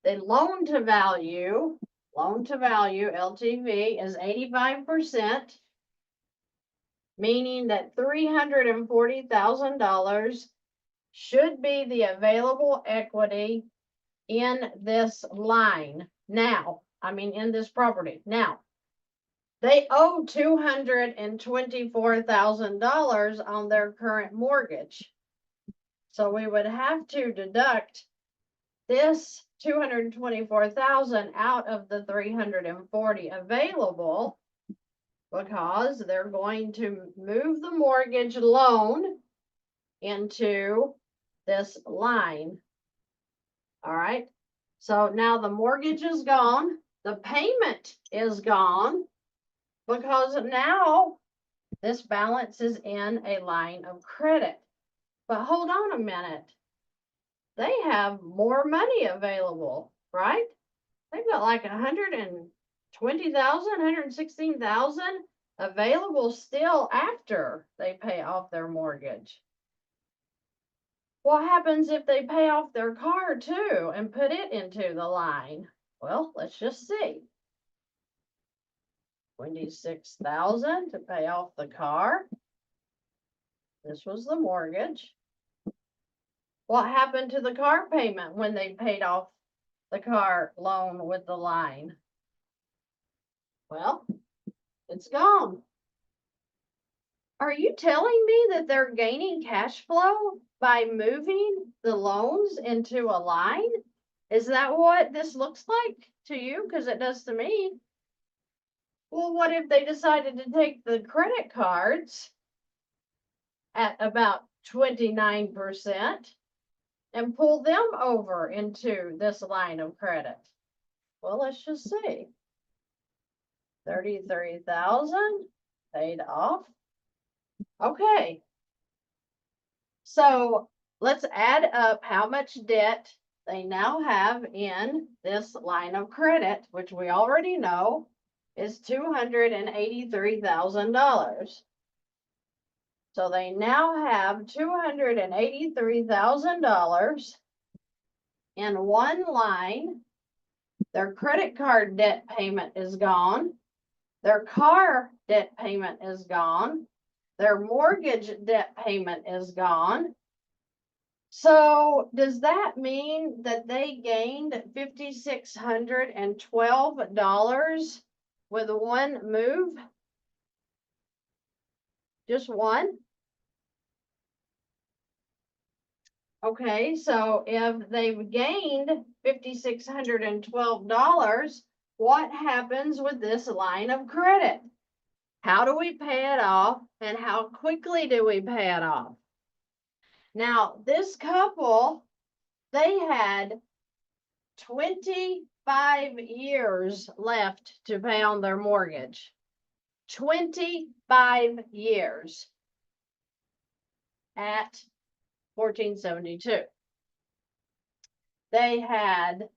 the loan to value LTV is 85%, meaning that $340,000 should be the available equity in this line now. I mean, in this property. Now, they owe $224,000 on their current mortgage. So we would have to deduct this $224,000 out of the $340,000 available, because they're going to move the mortgage loan into this line. All right. So now the mortgage is gone. The payment is gone, because now this balance is in a line of credit. But hold on a minute. They have more money available, right? They've got like 120,000, 116,000 available still after they pay off their mortgage. What happens if they pay off their car too and put it into the line? Well, let's just see. 26,000 to pay off the car. This was the mortgage. What happened to the car payment when they paid off the car loan with the line? Well, it's gone. Are you telling me that they're gaining cash flow by moving the loans into a line? Is that what this looks like to you? Because it does to me. Well, what if they decided to take the credit cards at about 29% and pull them over into this line of credit? Well, let's just see. 33,000 paid off. Okay. So let's add up how much debt they now have in this line of credit, which we already know is $283,000. So they now have $283,000 in one line. Their credit card debt payment is gone. Their car debt payment is gone. Their mortgage debt payment is gone. So does that mean that they gained $5,612 with one move? Just one? Okay, so if they've gained $5,612, what happens with this line of credit? How do we pay it off, and how quickly do we pay it off? Now, this couple, they had 25 years left to pay on their mortgage. 25 years at 1472. They had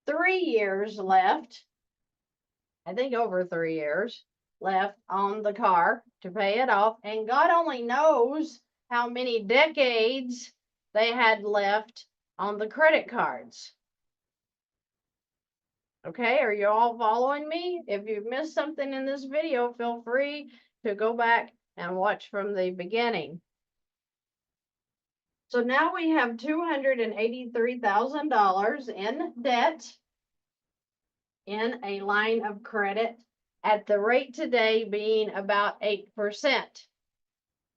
3 years left, I think over 3 years left on the car to pay it off, and God only knows how many decades they had left on the credit cards. Okay, are you all following me? If you've missed something in this video, feel free to go back and watch from the beginning. So now we have $283,000 in debt in a line of credit, at the rate today being about 8%.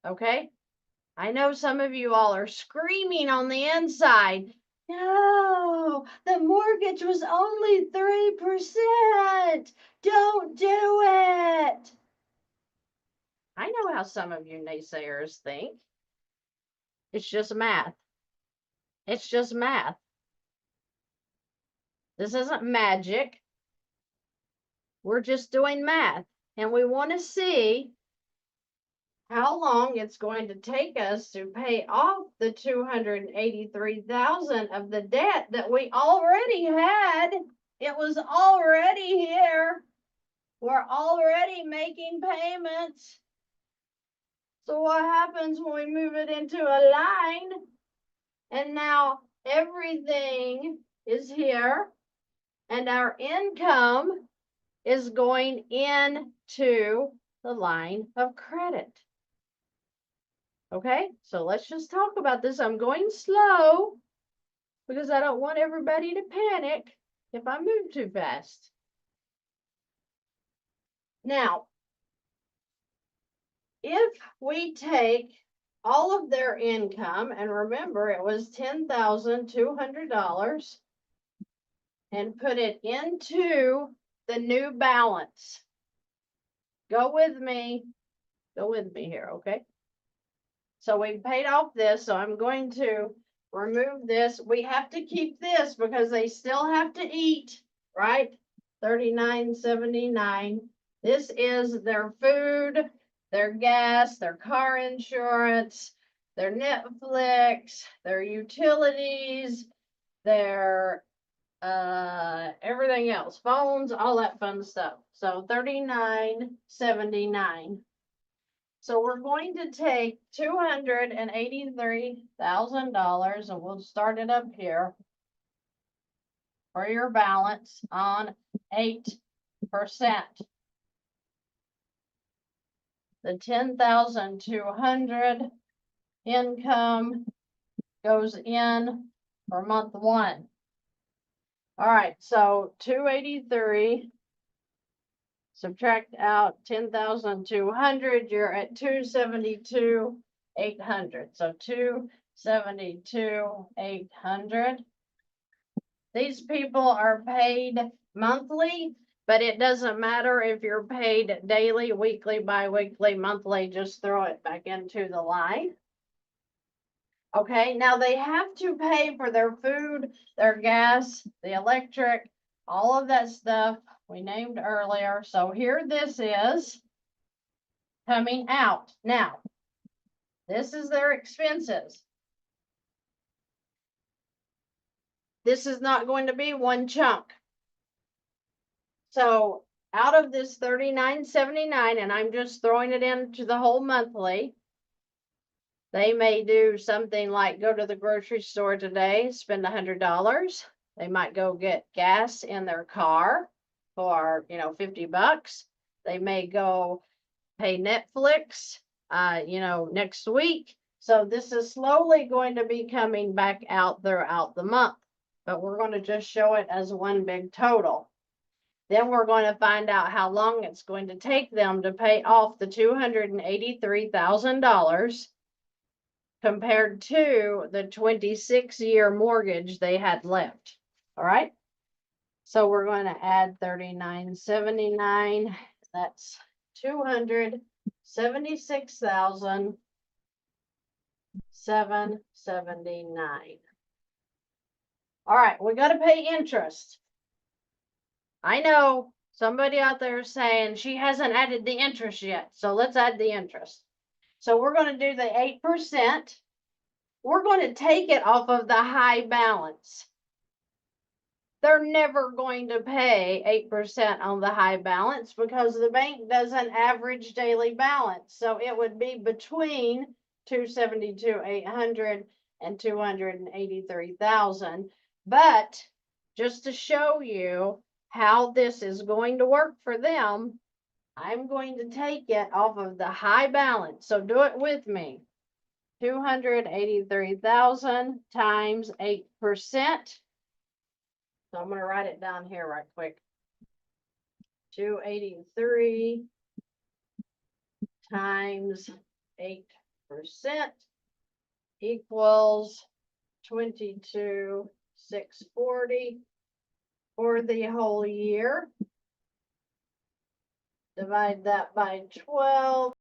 Okay? I know some of you all are screaming on the inside, no, the mortgage was only 3%. Don't do it. I know how some of you naysayers think. It's just math. It's just math. This isn't magic. We're just doing math, and we want to see how long it's going to take us to pay off the $283,000 of the debt that we already had. It was already here. We're already making payments. So what happens when we move it into a line? And now everything is here, and our income is going into the line of credit. Okay, so let's just talk about this. I'm going slow because I don't want everybody to panic if I move too fast. Now, if we take all of their income, and remember it was $10,200, and put it into the new balance. Go with me here, okay? So we paid off this, so I'm going to remove this. We have to keep this because they still have to eat, right? $39.79. This is their food, their gas, their car insurance, their Netflix, their utilities, their everything else, phones, all that fun stuff. So $39.79. So we're going to take $283,000 and we'll start it up here for your balance on 8%. The 10,200 income goes in for month 1. All right, so 283, subtract out 10,200, you're at 272,800. So 272,800. These people are paid monthly, but it doesn't matter if you're paid daily, weekly, bi-weekly, monthly, just throw it back into the line. Okay, now they have to pay for their food, their gas, the electric, all of that stuff we named earlier. So here this is coming out. Now, this is their expenses. This is not going to be one chunk. So out of this $39.79, and I'm just throwing it into the whole monthly, they may do something like go to the grocery store today, spend $100. They might go get gas in their car for, $50. They may go pay Netflix, next week. So this is slowly going to be coming back out throughout the month, but we're going to just show it as one big total. Then we're going to find out how long it's going to take them to pay off the $283,000 compared to the 26-year mortgage they had left. All right. So we're going to add $39.79. That's $276,779. All right, we got to pay interest. I know somebody out there is saying she hasn't added the interest yet. So let's add the interest. So we're going to do the 8%. We're going to take it off of the high balance. They're never going to pay 8% on the high balance because the bank doesn't average daily balance. So it would be between 272,800 and 283,000. But just to show you how this is going to work for them, I'm going to take it off of the high balance. So do it with me. 283,000 times 8%. So I'm going to write it down here right quick. 283 times 8% equals 22,640 for the whole year. Divide that by 12.